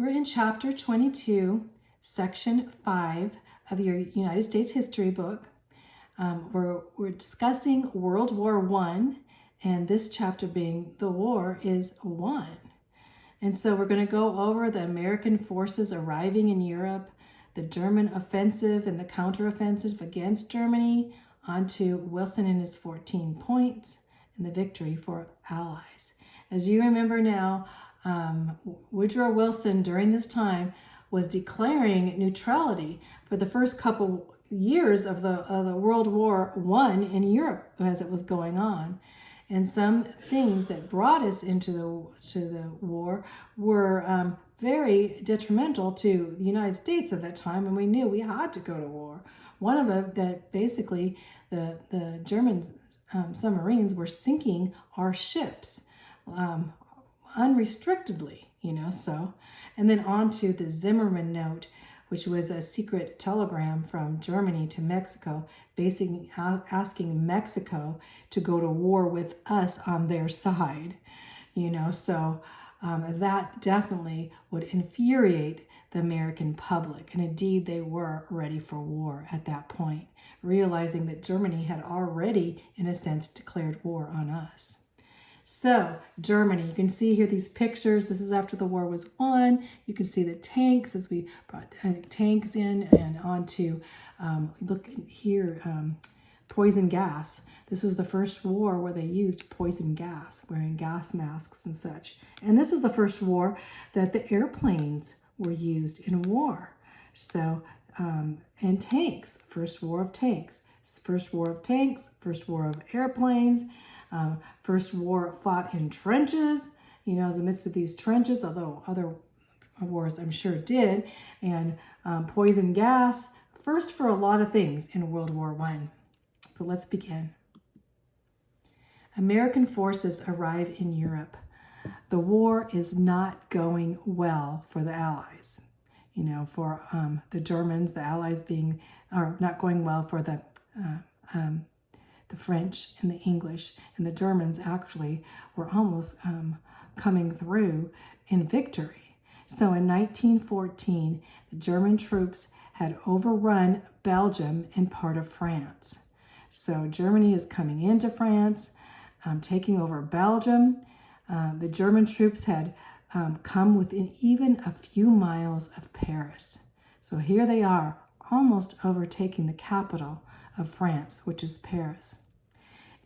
We're in chapter 22, section 5 of your United States history book. We're discussing World War I, and this chapter being the war is won. And so we're going to go over the American forces arriving in Europe, the German offensive and the counteroffensive against Germany, onto Wilson and his 14 points, and the victory for Allies. As you remember now, Woodrow Wilson during this time was declaring neutrality for the first couple years of the World War I in Europe as it was going on. And some things that brought us into the war were very detrimental to the United States at that time, and we knew we had to go to war. One of them, that basically the German submarines were sinking our ships unrestrictedly, so. And then on to the Zimmerman note, which was a secret telegram from Germany to Mexico, basically asking Mexico to go to war with us on their side, so that definitely would infuriate the American public. And indeed, they were ready for war at that point, realizing that Germany had already, in a sense, declared war on us. So Germany, you can see here these pictures. This is after the war was won. You can see the tanks as we brought tanks in and onto, look here, poison gas. This was the first war where they used poison gas, wearing gas masks and such. And this was the first war that the airplanes were used in war. So, and tanks, first war of tanks, first war of tanks, first war of airplanes, first war fought in trenches, as the midst of these trenches, although other wars I'm sure did, and poison gas, first for a lot of things in World War I. So let's begin. American forces arrive in Europe. The war is not going well for the Allies. For the Germans, the Allies are not going well for the French and the English, and the Germans actually were almost coming through in victory. So in 1914, the German troops had overrun Belgium and part of France. So Germany is coming into France, taking over Belgium. The German troops had come within even a few miles of Paris. So here they are, almost overtaking the capital of France, which is Paris.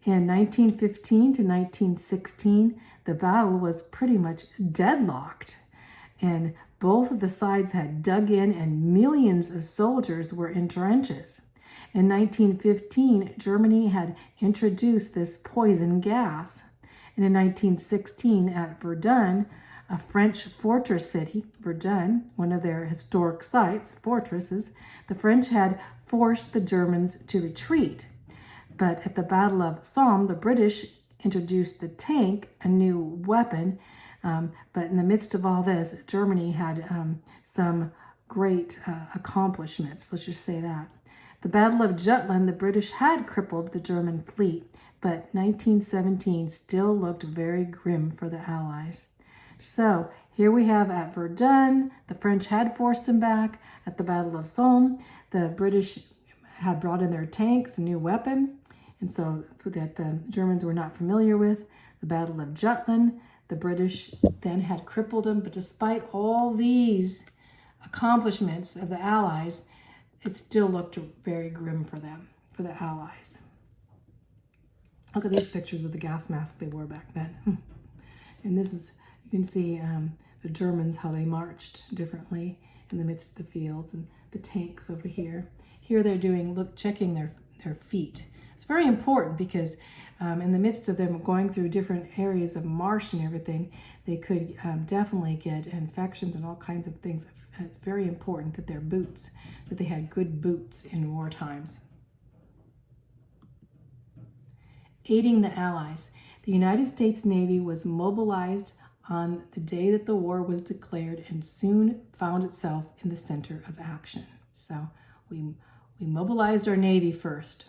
In 1915 to 1916, the battle was pretty much deadlocked, and both of the sides had dug in and millions of soldiers were in trenches. In 1915, Germany had introduced this poison gas. And in 1916, at Verdun, a French fortress city, Verdun, one of their historic sites, fortresses, the French had forced the Germans to retreat. But at the Battle of Somme, the British introduced the tank, a new weapon. But in the midst of all this, Germany had some great accomplishments, let's just say that. The Battle of Jutland, the British had crippled the German fleet, but 1917 still looked very grim for the Allies. So here we have at Verdun, the French had forced them back. At the Battle of Somme, the British had brought in their tanks, a new weapon, and so that the Germans were not familiar with. The Battle of Jutland, the British then had crippled them, but despite all these accomplishments of the Allies, it still looked very grim for them, for the Allies. Look at these pictures of the gas masks they wore back then. And this is, you can see the Germans, how they marched differently in the midst of the fields, and the tanks over here. Here they're checking their feet. It's very important because in the midst of them going through different areas of marsh and everything, they could definitely get infections and all kinds of things. It's very important that their boots, that they had good boots in war times. Aiding the Allies. The United States Navy was mobilized on the day that the war was declared and soon found itself in the center of action. So we mobilized our Navy first.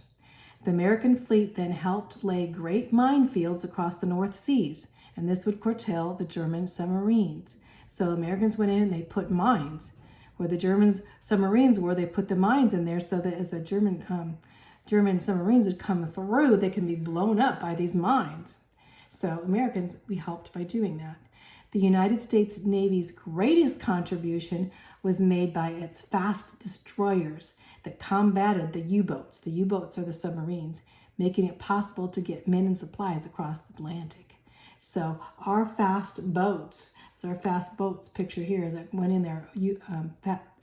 The American fleet then helped lay great minefields across the North Seas, and this would curtail the German submarines. So Americans went in and they put mines. Where the Germans submarines were, they put the mines in there so that as the German submarines would come through, they can be blown up by these mines. So Americans, we helped by doing that. The United States Navy's greatest contribution was made by its fast destroyers that combated the U-boats. The U-boats are the submarines, making it possible to get men and supplies across the Atlantic. So our fast boats, so our fast boats picture here is that went in there,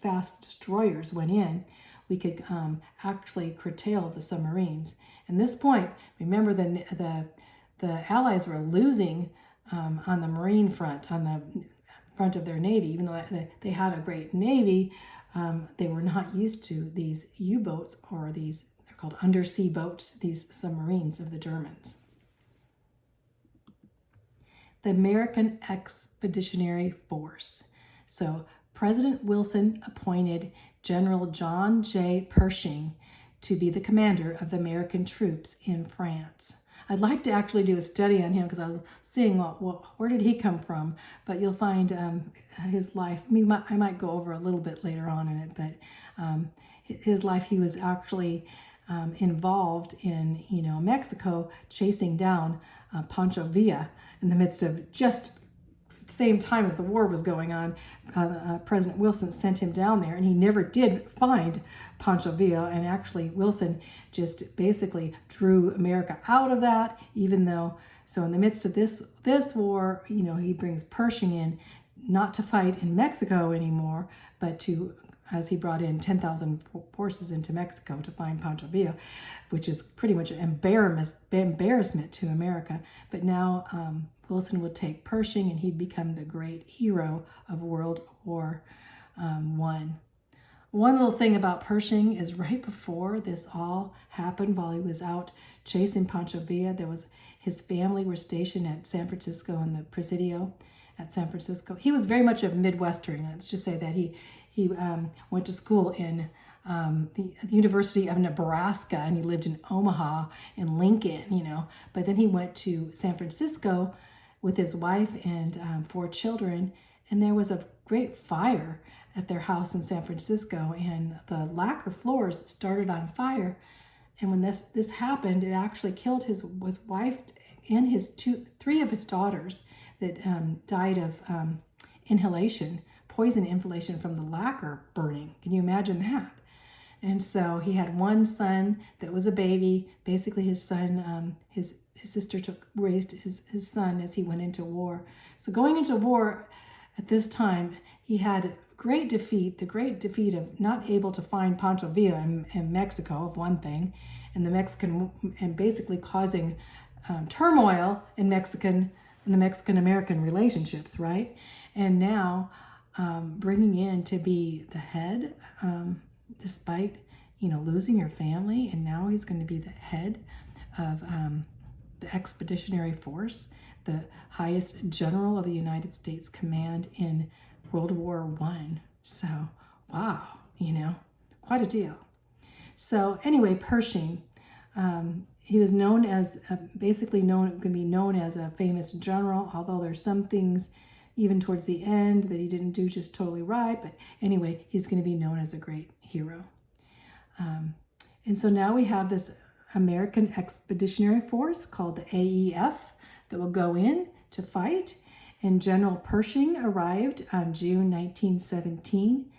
fast destroyers went in, we could actually curtail the submarines. At this point, remember the Allies were losing on the Marine front, on the front of their Navy. Even though they had a great Navy, they were not used to these U-boats, or these, they're called undersea boats, these submarines of the Germans. The American Expeditionary Force. So President Wilson appointed General John J. Pershing to be the commander of the American troops in France. I'd like to actually do a study on him because I was seeing where did he come from, but you'll find his life. I might go over a little bit later on in it, but his life, he was actually involved in Mexico, chasing down Pancho Villa in the midst of just the same time as the war was going on. President Wilson sent him down there, and he never did find Pancho Villa, and actually Wilson just basically drew America out of that, even though, so in the midst of this war, he brings Pershing in, not to fight in Mexico anymore, but to, as he brought in 10,000 forces into Mexico to find Pancho Villa, which is pretty much an embarrassment to America. But now Wilson would take Pershing, and he'd become the great hero of World War I. One little thing about Pershing is right before this all happened, while he was out chasing Pancho Villa, his family were stationed at San Francisco in the Presidio at San Francisco. He was very much a Midwestern. Let's just say that he went to school in the University of Nebraska, and he lived in Omaha and Lincoln, but then he went to San Francisco with his wife and 4 children, and there was a great fire at their house in San Francisco, and the lacquer floors started on fire. And when this happened, it actually killed his wife and his 3 of his daughters that died of poison inhalation from the lacquer burning. Can you imagine that? And so he had one son that was a baby. Basically, his son, his sister raised his son as he went into war. So going into war at this time, he had the great defeat of not able to find Pancho Villa in Mexico, of one thing, and basically causing turmoil in the Mexican-American relationships, right? And now bringing in to be the head, despite losing your family, and now he's going to be the head of the Expeditionary Force, the highest general of the United States Command in World War I. So, wow, quite a deal. So anyway, Pershing, he was known as, can be known as a famous general, although there's some things even towards the end that he didn't do just totally right. But anyway, he's going to be known as a great hero. And so now we have this American Expeditionary Force called the AEF that will go in to fight. And General Pershing arrived on June 1917,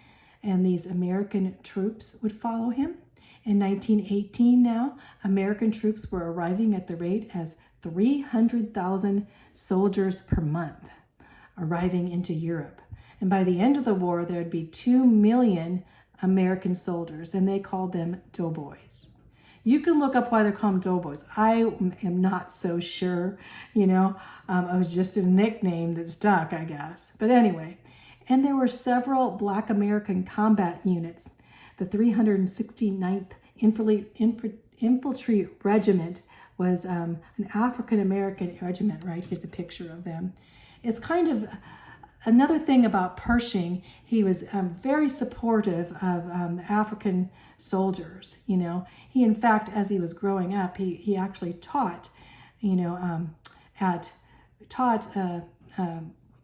and these American troops would follow him. In 1918 now, American troops were arriving at the rate as 300,000 soldiers per month arriving into Europe. And by the end of the war, there'd be 2 million American soldiers, and they called them doughboys. You can look up why they're called doughboys. I am not so sure, it was just a nickname that stuck, I guess. But anyway, and there were several Black American combat units. The 369th Infantry Regiment was an African American regiment, right? Here's a picture of them. It's kind of another thing about Pershing. He was very supportive of the African soldiers. He, in fact, as he was growing up, he actually taught,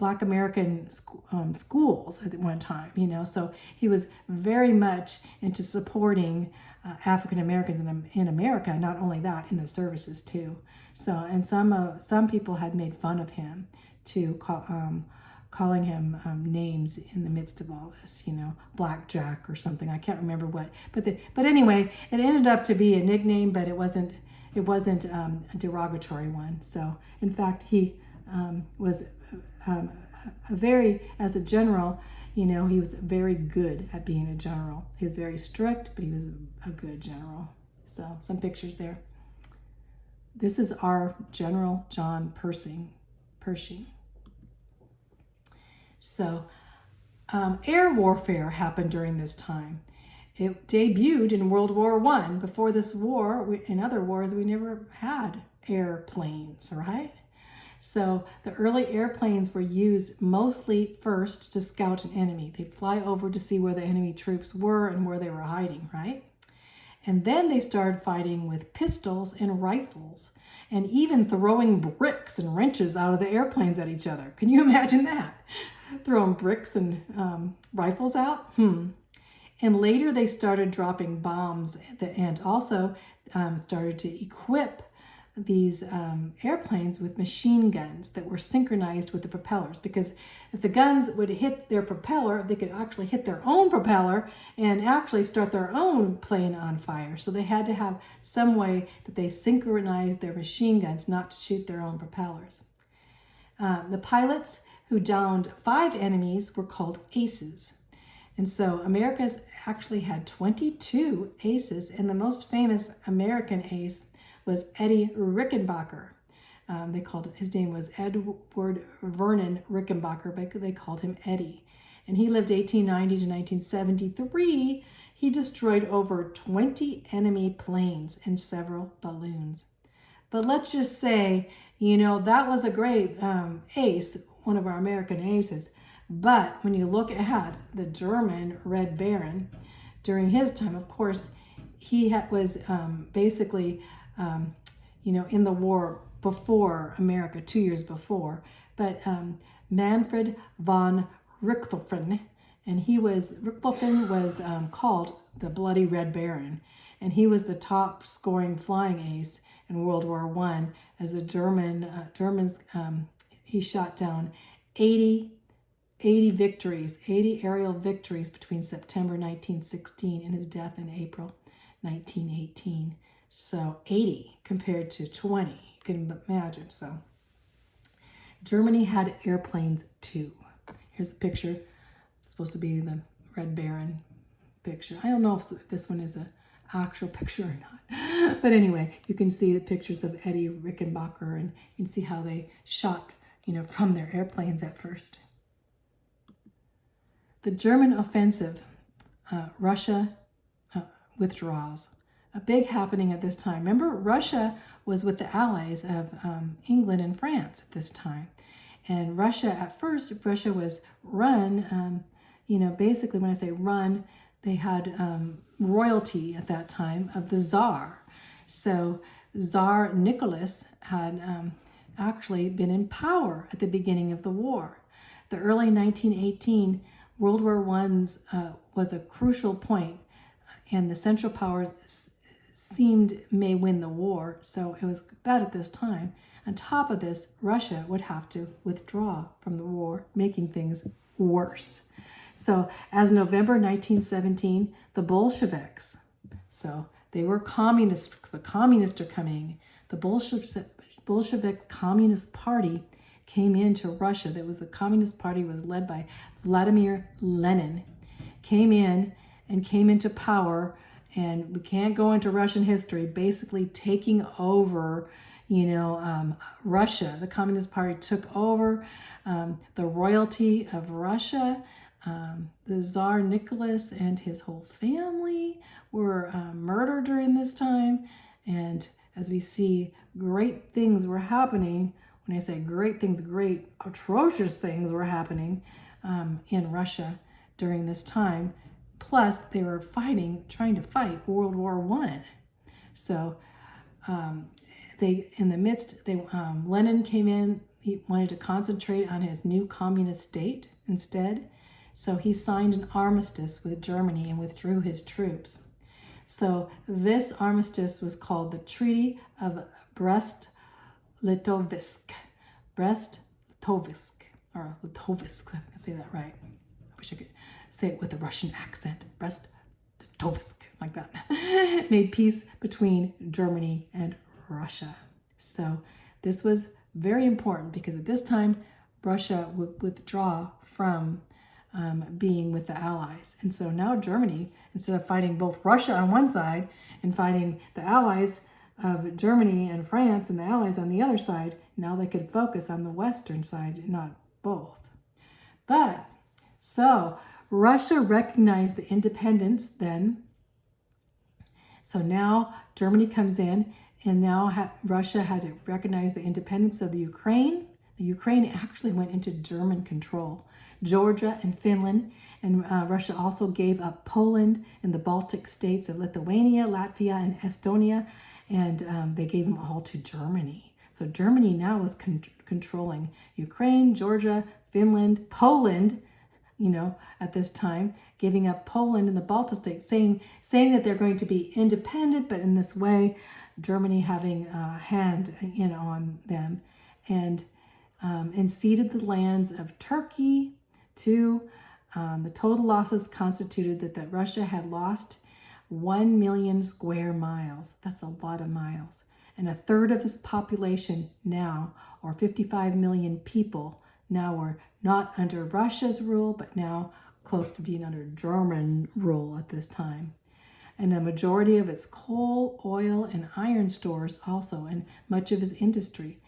Black American schools at one time, so he was very much into supporting African Americans in America. Not only that, in the services too. So, and some people had made fun of him to calling him names in the midst of all this, Black Jack or something. I can't remember what, but anyway, it ended up to be a nickname, but it wasn't a derogatory one. So, in fact, he was as a general, he was very good at being a general. He was very strict, but he was a good general. So, some pictures there. This is our General John Pershing. So, air warfare happened during this time. It debuted in World War I. Before this war, in other wars, we never had airplanes, right? So the early airplanes were used mostly first to scout an enemy. They'd fly over to see where the enemy troops were and where they were hiding, right? And then they started fighting with pistols and rifles, and even throwing bricks and wrenches out of the airplanes at each other. Can you imagine that? Throwing bricks and rifles out? And later they started dropping bombs and also started to equip these airplanes with machine guns that were synchronized with the propellers, because if the guns would hit their propeller, they could actually hit their own propeller and actually start their own plane on fire. So they had to have some way that they synchronized their machine guns not to shoot their own propellers. The pilots who downed 5 enemies were called aces. And so America's actually had 22 aces, and the most famous American ace was Eddie Rickenbacker. His name was Edward Vernon Rickenbacker, but they called him Eddie. And he lived 1890 to 1973. He destroyed over 20 enemy planes and several balloons. But let's just say, that was a great ace, one of our American aces. But when you look at the German Red Baron, during his time, of course, he was basically in the war before America, 2 years before, but Manfred von Richthofen, and Richthofen was called the Bloody Red Baron, and he was the top scoring flying ace in World War I. As a Germans, he shot down 80 aerial victories between September 1916 and his death in April 1918. So 80 compared to 20, you can imagine. So Germany had airplanes too. Here's a picture. It's supposed to be the Red Baron picture. I don't know if this one is an actual picture or not. But anyway, you can see the pictures of Eddie Rickenbacker, and you can see how they shot, from their airplanes at first. The German offensive, Russia withdraws. A big happening at this time. Remember, Russia was with the allies of England and France at this time. And Russia was run, basically when I say run, they had royalty at that time of the Tsar. So Tsar Nicholas had actually been in power at the beginning of the war. The early 1918 World War I was a crucial point, and the Central Powers may win the war, so it was bad at this time. On top of this, Russia would have to withdraw from the war, making things worse. So as November 1917, the Bolsheviks, so they were communists, the communists are coming. The Bolshevik Communist Party came into Russia. The Communist Party was led by Vladimir Lenin, came into power. And we can't go into Russian history, basically taking over, Russia. The Communist Party took over the royalty of Russia. The Tsar Nicholas and his whole family were murdered during this time. And as we see, great things were happening. When I say great things, great atrocious things were happening in Russia during this time. Plus, they were trying to fight World War I. So, Lenin came in. he wanted to concentrate on his new communist state instead. So he signed an armistice with Germany and withdrew his troops. So this armistice was called the Treaty of Brest-Litovsk. Brest-Litovsk, or Litovsk, I can say that right. I wish I could say it with a Russian accent. Brest-Litovsk, like that. Made peace between Germany and Russia. So this was very important because at this time, Russia would withdraw from being with the Allies. And so now Germany, instead of fighting both Russia on one side and fighting the Allies of Germany and France and the Allies on the other side, now they could focus on the Western side, not both. But, so Russia recognized the independence then. So now Germany comes in, and now Russia had to recognize the independence of the Ukraine. The Ukraine actually went into German control. Georgia and Finland, and Russia also gave up Poland and the Baltic states of Lithuania, Latvia, and Estonia, and they gave them all to Germany. So Germany now was controlling Ukraine, Georgia, Finland, Poland, at this time, giving up Poland and the Baltic states, saying that they're going to be independent, but in this way, Germany having a hand on them, and ceded the lands of Turkey to the total losses constituted that Russia had lost 1 million square miles. That's a lot of miles. And a third of its population now, or 55 million people, now were not under Russia's rule, but now close to being under German rule at this time. And a majority of its coal, oil, and iron stores also, and much of its industry.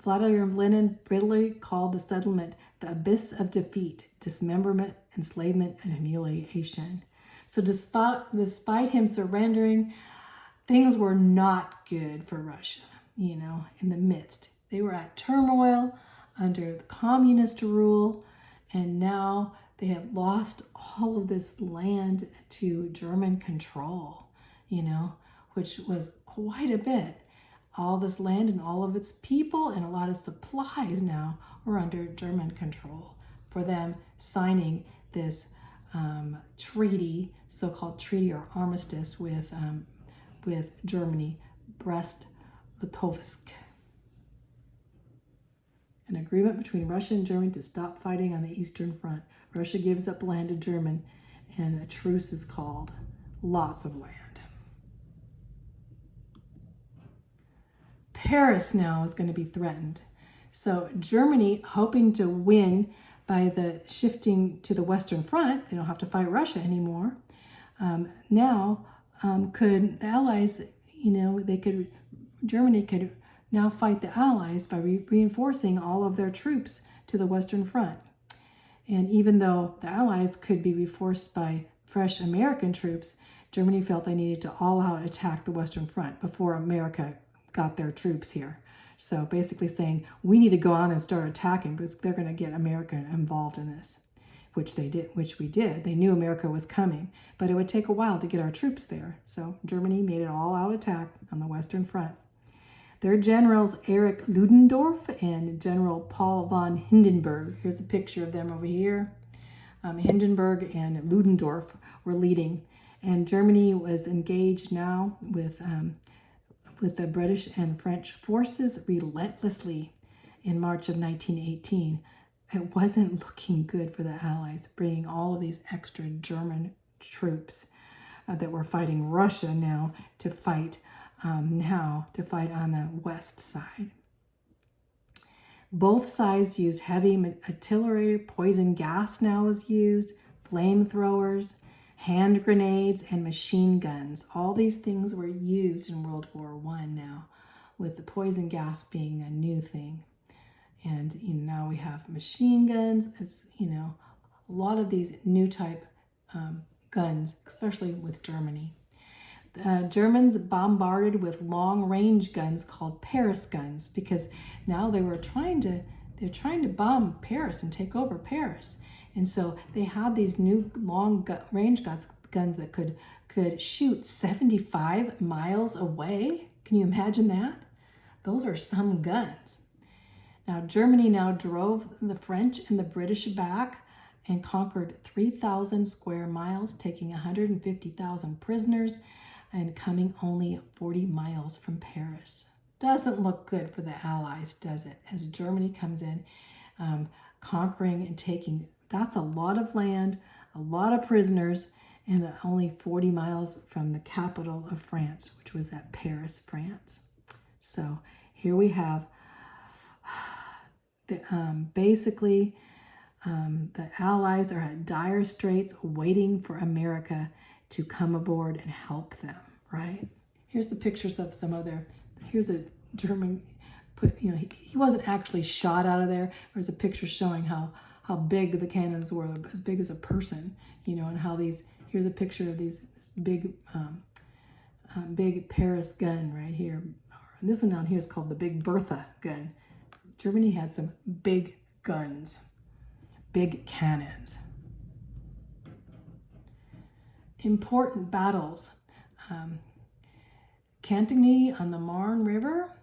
Vladimir Lenin bitterly called the settlement the abyss of defeat, dismemberment, enslavement, and humiliation. So despite him surrendering, things were not good for Russia, in the midst. They were at turmoil under the communist rule, and now they had lost all of this land to German control, which was quite a bit. All this land and all of its people and a lot of supplies now were under German control for them signing this treaty, so-called treaty or armistice with Germany, Brest-Litovsk. An agreement between Russia and Germany to stop fighting on the Eastern Front. Russia gives up land to Germany, and a truce is called. Lots of land. Paris now is going to be threatened. So Germany, hoping to win by the shifting to the Western Front, they don't have to fight Russia anymore. Could the Allies, Germany could now fight the Allies by reinforcing all of their troops to the Western Front. And even though the Allies could be reinforced by fresh American troops, Germany felt they needed to all-out attack the Western Front before America got their troops here. So basically saying, we need to go on and start attacking because they're going to get America involved in this, which we did. They knew America was coming, but it would take a while to get our troops there. So Germany made an all-out attack on the Western Front. Their generals, Erich Ludendorff and General Paul von Hindenburg. Here's a picture of them over here. Hindenburg and Ludendorff were leading, and Germany was engaged now with the British and French forces relentlessly in March of 1918. It wasn't looking good for the Allies, bringing all of these extra German troops that were fighting Russia now to fight on the west side. Both sides used heavy artillery, poison gas now was used, flamethrowers, hand grenades, and machine guns. All these things were used in World War I now, with the poison gas being a new thing. And now we have machine guns. It's a lot of these new type guns, especially with Germany. Germans bombarded with long-range guns called Paris guns because now they're trying to bomb Paris and take over Paris. And so they had these new long-range guns that could shoot 75 miles away. Can you imagine that? those are some guns. Now, Germany now drove the French and the British back and conquered 3,000 square miles, taking 150,000 prisoners and coming only 40 miles from Paris. Doesn't look good for the Allies, does it? As Germany comes in, conquering and taking, that's a lot of land, a lot of prisoners, and only 40 miles from the capital of France, which was at Paris, France. So here we have the, basically the Allies are at dire straits waiting for America to come aboard and help them, right? Here's the pictures of some of their, here's a German, he wasn't actually shot out of there. There's a picture showing how big the cannons were, as big as a person, and how these, here's a picture of this big, big Paris gun right here. And this one down here is called the Big Bertha gun. Germany had some big guns, big cannons. Important battles. Cantigny on the Marne River,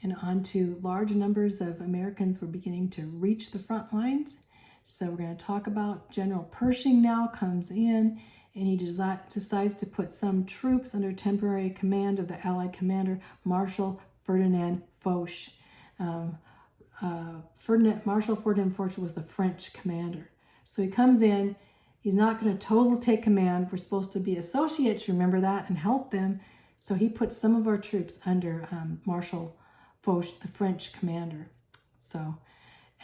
and onto large numbers of Americans were beginning to reach the front lines. So we're going to talk about General Pershing now comes in, and he decides to put some troops under temporary command of the Allied commander, Marshal Ferdinand Foch. Marshal Ferdinand Foch was the French commander. So he comes in, he's not going to totally take command. We're supposed to be associates, remember that, and help them. So he put some of our troops under Marshal Foch, the French commander. So,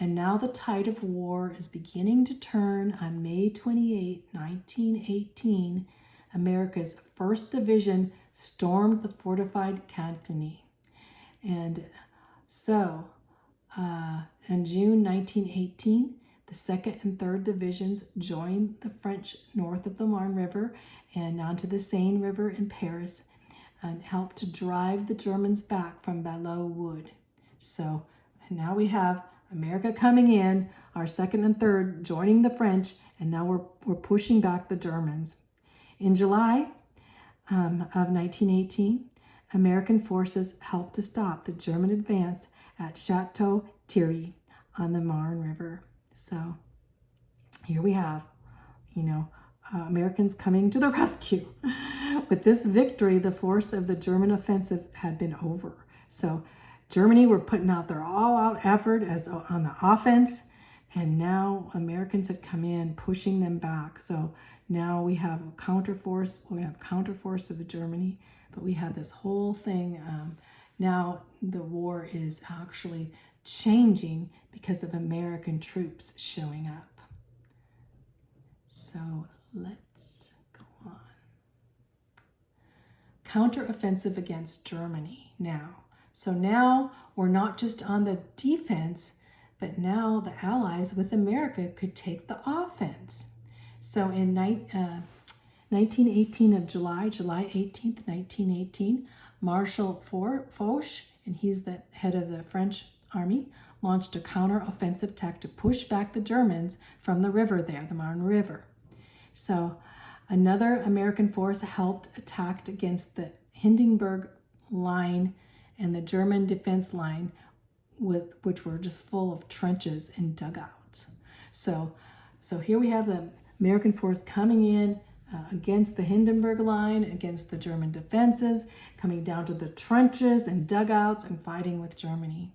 and now the tide of war is beginning to turn. On May 28, 1918, America's 1st Division stormed the fortified Cantigny. And so, in June 1918, the 2nd and 3rd Divisions joined the French north of the Marne River and onto the Seine River in Paris, and helped to drive the Germans back from Belleau Wood. So now we have America coming in, our 2nd and 3rd joining the French, and now we're pushing back the Germans. In July of 1918, American forces helped to stop the German advance at Chateau Thierry on the Marne River. So here we have, Americans coming to the rescue. With this victory, the force of the German offensive had been over. So Germany were putting out their all-out effort on the offense, and now Americans had come in, pushing them back. So now we have a counterforce. We have counterforce of Germany, but we have this whole thing. Now the war is actually changing because of American troops showing up. So let's go on. Counteroffensive against Germany now. So now we're not just on the defense, but now the Allies with America could take the offense. So in 1918 of July 18th, 1918, Marshal Foch, and he's the head of the French army, launched a counter-offensive attack to push back the Germans from the river there, the Marne River. So another American force helped attack against the Hindenburg line and the German defense line, which were just full of trenches and dugouts. So here we have the American force coming in against the Hindenburg line, against the German defenses, coming down to the trenches and dugouts and fighting with Germany.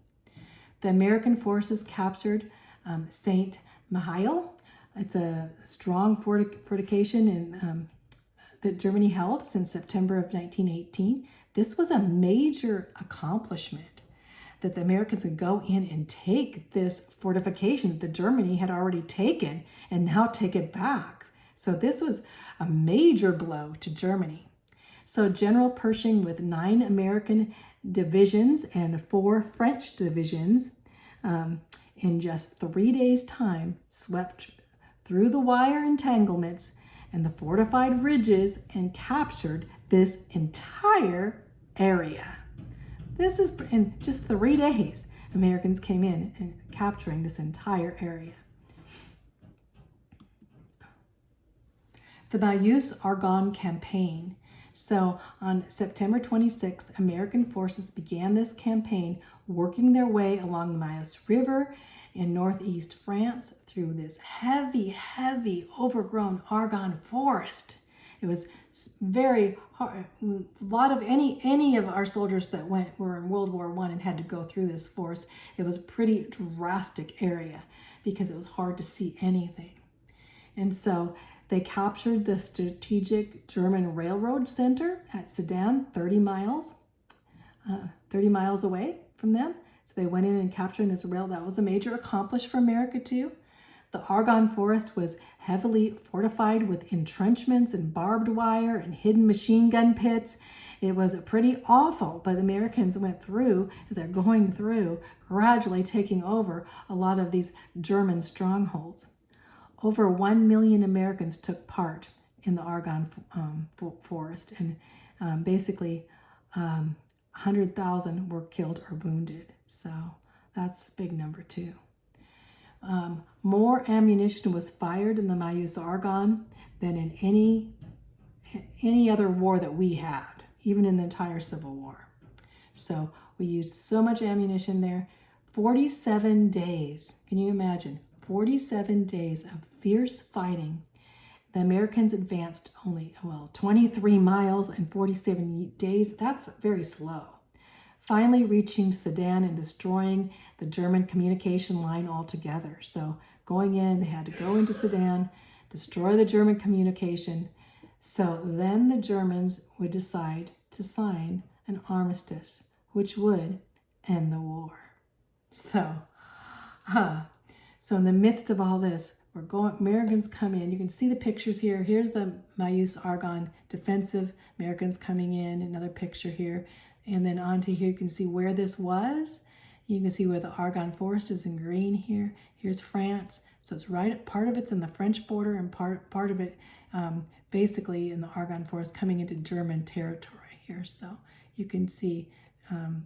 The American forces captured St. Mihiel. It's a strong fortification that Germany held since September of 1918. This was a major accomplishment, that the Americans could go in and take this fortification that Germany had already taken and now take it back. So this was a major blow to Germany. So General Pershing, with 9 American divisions and 4 French divisions, in just 3 days' time, swept through the wire entanglements and the fortified ridges and captured this entire area. This is in just 3 days, Americans came in and capturing this entire area. The Meuse-Argonne campaign. So on September 26th, American forces began this campaign, working their way along the Meuse River in northeast France through this heavy, overgrown Argonne forest. It was very hard. A lot of any of our soldiers that were in World War I and had to go through this forest. It was a pretty drastic area because it was hard to see anything. And so they captured the strategic German railroad center at Sedan, 30 miles away from them. So they went in and captured this rail. That was a major accomplishment for America too. The Argonne Forest was heavily fortified with entrenchments and barbed wire and hidden machine gun pits. It was pretty awful, but the Americans went through, as they're going through, gradually taking over a lot of these German strongholds. Over 1 million Americans took part in the Argonne Forest, and basically 100,000 were killed or wounded. So that's a big number too. More ammunition was fired in the Meuse-Argonne than in any other war that we had, even in the entire Civil War. So we used so much ammunition there. 47 days, can you imagine? 47 days of fierce fighting. The Americans advanced only, 23 miles in 47 days. That's very slow. Finally reaching Sedan and destroying the German communication line altogether. So going in, they had to go into Sedan, destroy the German communication. So then the Germans would decide to sign an armistice, which would end the war. So in the midst of all this, Americans come in. You can see the pictures here. Here's the Meuse-Argonne defensive. Americans coming in. Another picture here. And then onto here, you can see where this was. You can see where the Argonne Forest is in green here. Here's France. So it's right, part of it's in the French border and part of it basically in the Argonne Forest coming into German territory here. So you can see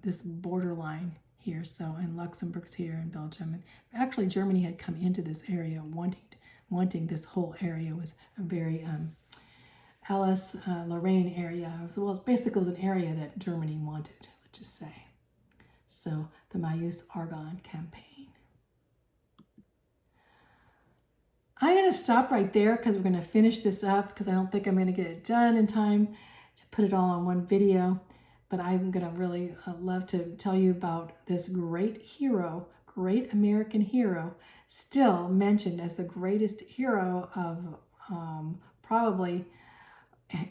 this borderline here. So in Luxembourg's here in Belgium. And actually Germany had come into this area wanting this whole area. Was a very Alsace-Lorraine area. Well, basically it was an area that Germany wanted, let's just say. So the Meuse-Argonne campaign. I'm going to stop right there because we're going to finish this up because I don't think I'm going to get it done in time to put it all on one video. But I'm going to really love to tell you about this great hero, great American hero, still mentioned as the greatest hero of probably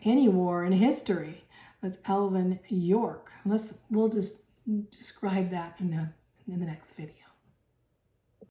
any war in history, was Alvin York. We'll just describe that in the next video.